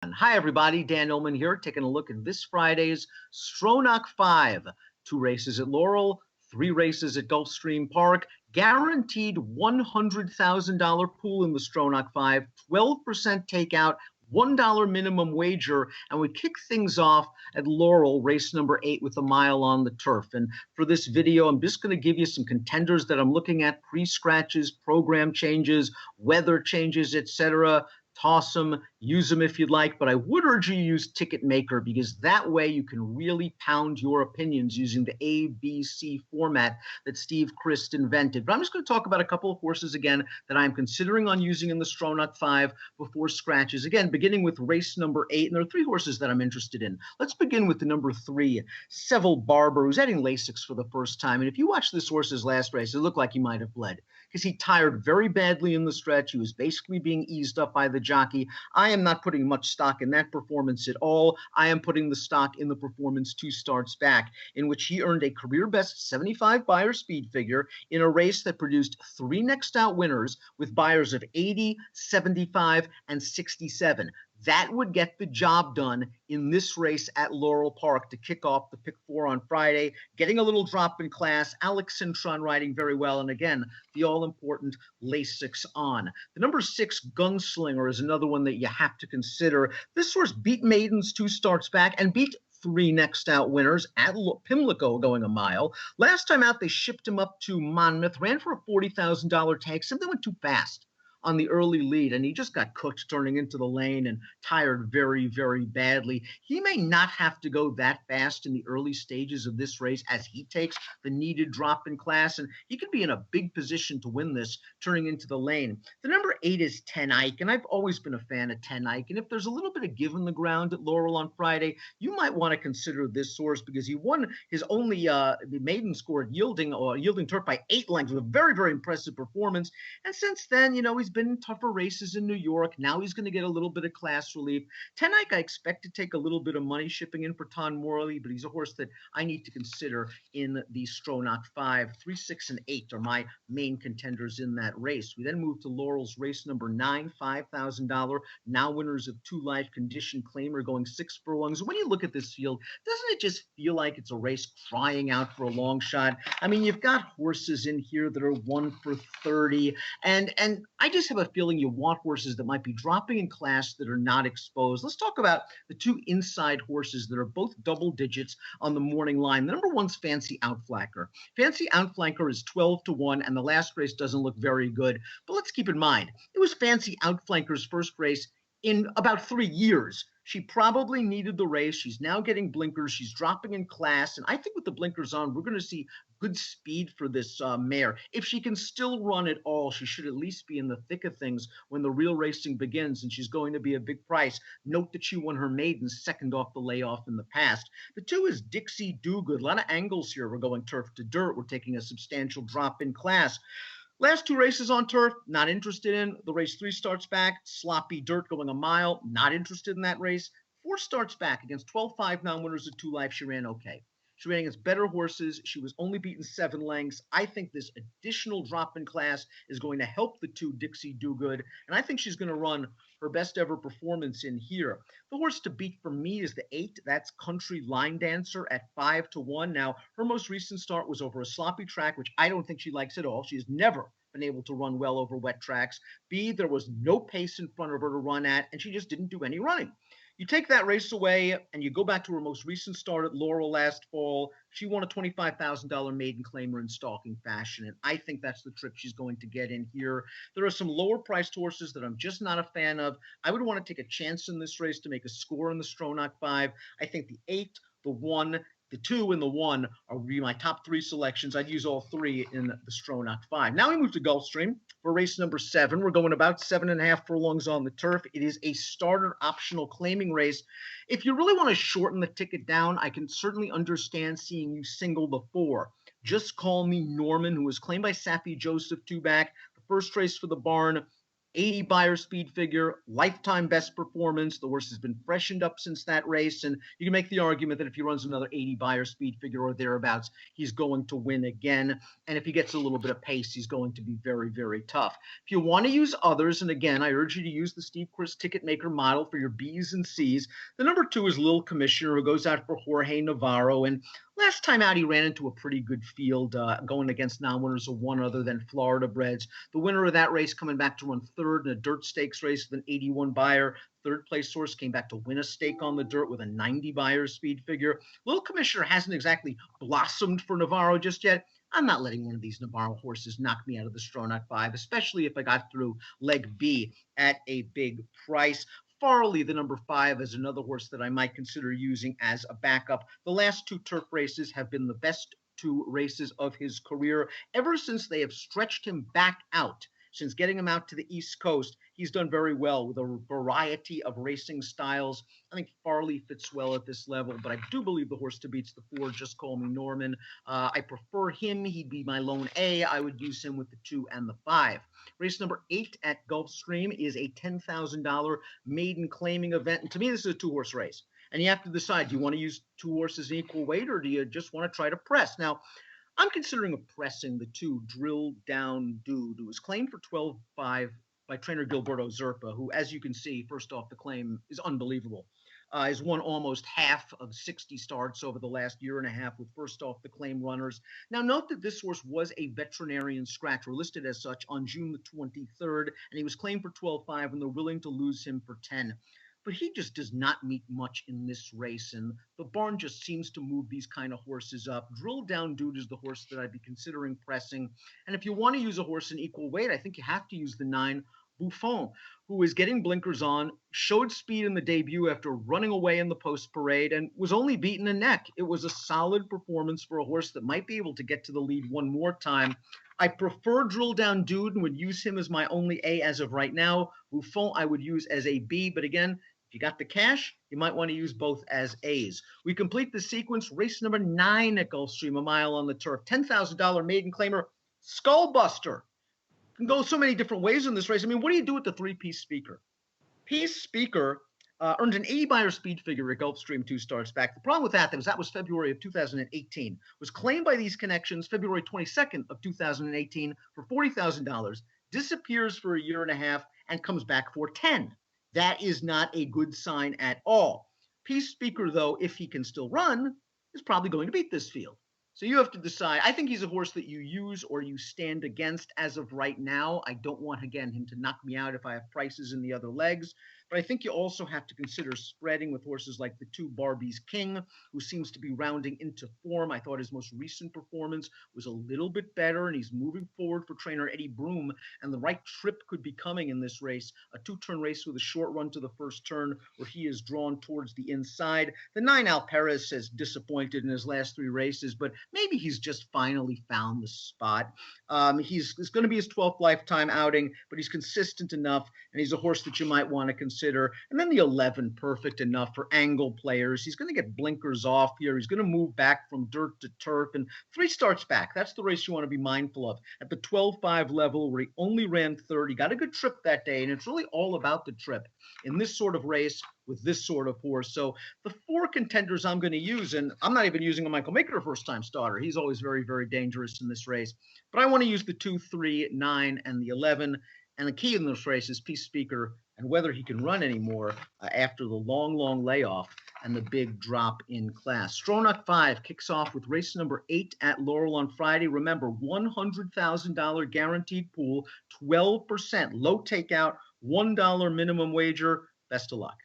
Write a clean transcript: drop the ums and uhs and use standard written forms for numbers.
Hi, everybody. Dan Illman here, taking a look at this Friday's Stronach 5. 2 races at Laurel, 3 races at Gulfstream Park, guaranteed $100,000 pool in the Stronach 5, 12% takeout, $1 minimum wager, and we kick things off at Laurel, race number 8 with a mile on the turf. And for this video, I'm just going to give you some contenders that I'm looking at, pre-scratches, program changes, weather changes, etc. Toss them, use them if you'd like, but I would urge you to use Ticket Maker because that way you can really pound your opinions using the ABC format that Steve Christ invented. But I'm just going to talk about a couple of horses again that I'm considering on using in the Stronach 5 before scratches. Again, beginning with race number 8, and there are 3 horses that I'm interested in. Let's begin with the number 3, Seville Barber, who's adding Lasix for the first time. And if you watch this horse's last race, it looked like he might have bled because he tired very badly in the stretch. He was basically being eased up by the jockey. I am not putting much stock in that performance at all. I am putting the stock in the performance 2 starts back, in which he earned a career best 75 Beyer speed figure in a race that produced 3 next out winners with Beyers of 80, 75, and 67. That would get the job done in this race at Laurel Park to kick off the pick 4 on Friday, getting a little drop in class. Alex Cintron riding very well. And again, the all-important Lasix on. The number 6, Gunslinger, is another one that you have to consider. This horse beat Maidens 2 starts back and beat 3 next out winners at Pimlico going a mile. Last time out, they shipped him up to Monmouth, ran for a $40,000 tag. Something went too fast on the early lead, and he just got cooked turning into the lane and tired very, very badly. He may not have to go that fast in the early stages of this race as he takes the needed drop in class, and he could be in a big position to win this turning into the lane. The number 8 is Ten Eyck, and I've always been a fan of Ten Eyck, and if there's a little bit of give in the ground at Laurel on Friday, you might want to consider this horse because he won his only maiden score at Yielding Turf by 8 lengths with a very, very impressive performance, and since then, he's been in tougher races in New York. Now he's going to get a little bit of class relief. Ten Eyck, I expect to take a little bit of money shipping in for Ton Morley, but he's a horse that I need to consider in the Stronach 5. 3, 6, and 8 are my main contenders in that race. We then move to Laurel's race number 9, $5,000. Now winners of 2 life condition claimer going 6 furlongs. When you look at this field, doesn't it just feel like it's a race crying out for a long shot? I mean, you've got horses in here that are 1 for 30, and I just have a feeling you want horses that might be dropping in class that are not exposed. Let's talk about the 2 inside horses that are both double digits on the morning line. The number 1's Fancy Outflanker. Fancy Outflanker is 12-1, and the last race doesn't look very good. But let's keep in mind, it was Fancy Outflanker's first race in about 3 years. She probably needed the race. She's now getting blinkers. She's dropping in class. And I think with the blinkers on, we're going to see good speed for this mare. If she can still run at all, she should at least be in the thick of things when the real racing begins, and she's going to be a big price. Note that she won her maiden second off the layoff in the past. The 2 is Dixie Dogood. A lot of angles here. We're going turf to dirt. We're taking a substantial drop in class. Last 2 races on turf, not interested in. The race 3 starts back, sloppy dirt going a mile, not interested in that race. 4 starts back against 12-5 non-winners of 2 life. She ran okay. She ran against better horses. She was only beaten 7 lengths. I think this additional drop in class is going to help the 2 Dixie Dogood, and I think she's going to run her best ever performance in here. The horse to beat for me is the 8. That's Country Line Dancer at 5-1. Now, her most recent start was over a sloppy track, which I don't think she likes at all. She has never been able to run well over wet tracks. B, there was no pace in front of her to run at, and she just didn't do any running. You take that race away and you go back to her most recent start at Laurel last fall. She won a $25,000 maiden claimer in stalking fashion, and I think that's the trip she's going to get in here. There are some lower-priced horses that I'm just not a fan of. I would want to take a chance in this race to make a score in the Stronach 5. I think the 8, the 1, the 2, and the 1 are really my top 3 selections. I'd use all 3 in the Stronach 5. Now we move to Gulfstream for race number 7. We're going about 7.5 furlongs on the turf. It is a starter optional claiming race. If you really want to shorten the ticket down, I can certainly understand seeing you single the 4. Just Call Me Norman, who was claimed by Saffie Joseph 2 back. The first race for the barn 80 buyer speed figure, lifetime best performance. The horse has been freshened up since that race. And you can make the argument that if he runs another 80 buyer speed figure or thereabouts, he's going to win again. And if he gets a little bit of pace, he's going to be very, very tough. If you want to use others, and again, I urge you to use the Steve Chris ticket maker model for your B's and C's. The number 2 is Lil Commissioner, who goes out for Jorge Navarro. And last time out, he ran into a pretty good field going against non-winners of one other than Florida breds. The winner of that race coming back to run third in a dirt stakes race with an 81 buyer. Third place horse came back to win a stake on the dirt with a 90 buyer speed figure. Little Commissioner hasn't exactly blossomed for Navarro just yet. I'm not letting one of these Navarro horses knock me out of the Stronach 5, especially if I got through leg B at a big price. Farley, the number 5, is another horse that I might consider using as a backup. The last 2 turf races have been the best 2 races of his career. Ever since they have stretched him back out, since getting him out to the East Coast, he's done very well with a variety of racing styles. I think Farley fits well at this level, but I do believe the horse to beat's the 4, Just Call Me Norman. I prefer him. He'd be my lone A. I would use him with the 2 and the 5. Race number 8 at Gulfstream is a $10,000 maiden claiming event. And to me, this is a 2-horse race. And you have to decide, do you want to use 2 horses in equal weight, or do you just want to try to press? Now, I'm considering pressing the 2, Drill Down Dude, who was claimed for 12.5 by trainer Gilberto Zerpa, who, as you can see, first off, the claim is unbelievable. Has won almost half of 60 starts over the last year and a half with first off the claim runners. Now, note that this horse was a veterinarian scratch, or listed as such, on June the 23rd, and he was claimed for 12.5, and they're willing to lose him for 10. But he just does not meet much in this race, and the barn just seems to move these kind of horses up. Drill Down Dude is the horse that I'd be considering pressing. And if you want to use a horse in equal weight, I think you have to use the 9, Buffon, who is getting blinkers on, showed speed in the debut after running away in the post parade, and was only beaten a neck. It was a solid performance for a horse that might be able to get to the lead one more time. I prefer Drill Down Dude and would use him as my only A as of right now. Buffon I would use as a B, but again, if you got the cash, you might want to use both as A's. We complete the sequence, race number 9 at Gulfstream, a mile on the turf. $10,000 maiden claimer, Skullbuster. Can go so many different ways in this race. I mean, what do you do with the 3-piece speaker? Piece speaker earned an 80 buyer speed figure at Gulfstream 2 starts back. The problem with that was February of 2018. Was claimed by these connections February 22nd of 2018 for $40,000, disappears for a year and a half, and comes back for 10. That is not a good sign at all. Piece speaker, though, if he can still run, is probably going to beat this field. So you have to decide. I think he's a horse that you use or you stand against as of right now. I don't want, again, him to knock me out if I have prices in the other legs. But I think you also have to consider spreading with horses like the 2 Barbie's King, who seems to be rounding into form. I thought his most recent performance was a little bit better, and he's moving forward for trainer Eddie Broom, and the right trip could be coming in this race, a 2-turn race with a short run to the first turn where he is drawn towards the inside. The 9 Al Perez has disappointed in his last 3 races, but maybe he's just finally found the spot. It's going to be his 12th lifetime outing, but he's consistent enough, and he's a horse that you might want to consider. And then the 11, perfect enough for angle players. He's going to get blinkers off here. He's going to move back from dirt to turf, and 3 starts back. That's the race you want to be mindful of. At the 12.5 level, where he only ran third, he got a good trip that day, and it's really all about the trip in this sort of race with this sort of horse. So the 4 contenders I'm going to use, and I'm not even using a Michael Maker first-time starter. He's always very, very dangerous in this race. But I want to use the 2, 3, 9, and the 11. And the key in this race is Piece Speaker and whether he can run anymore after the long, long layoff and the big drop in class. Stronach 5 kicks off with race number 8 at Laurel on Friday. Remember, $100,000 guaranteed pool, 12%, low takeout, $1 minimum wager. Best of luck.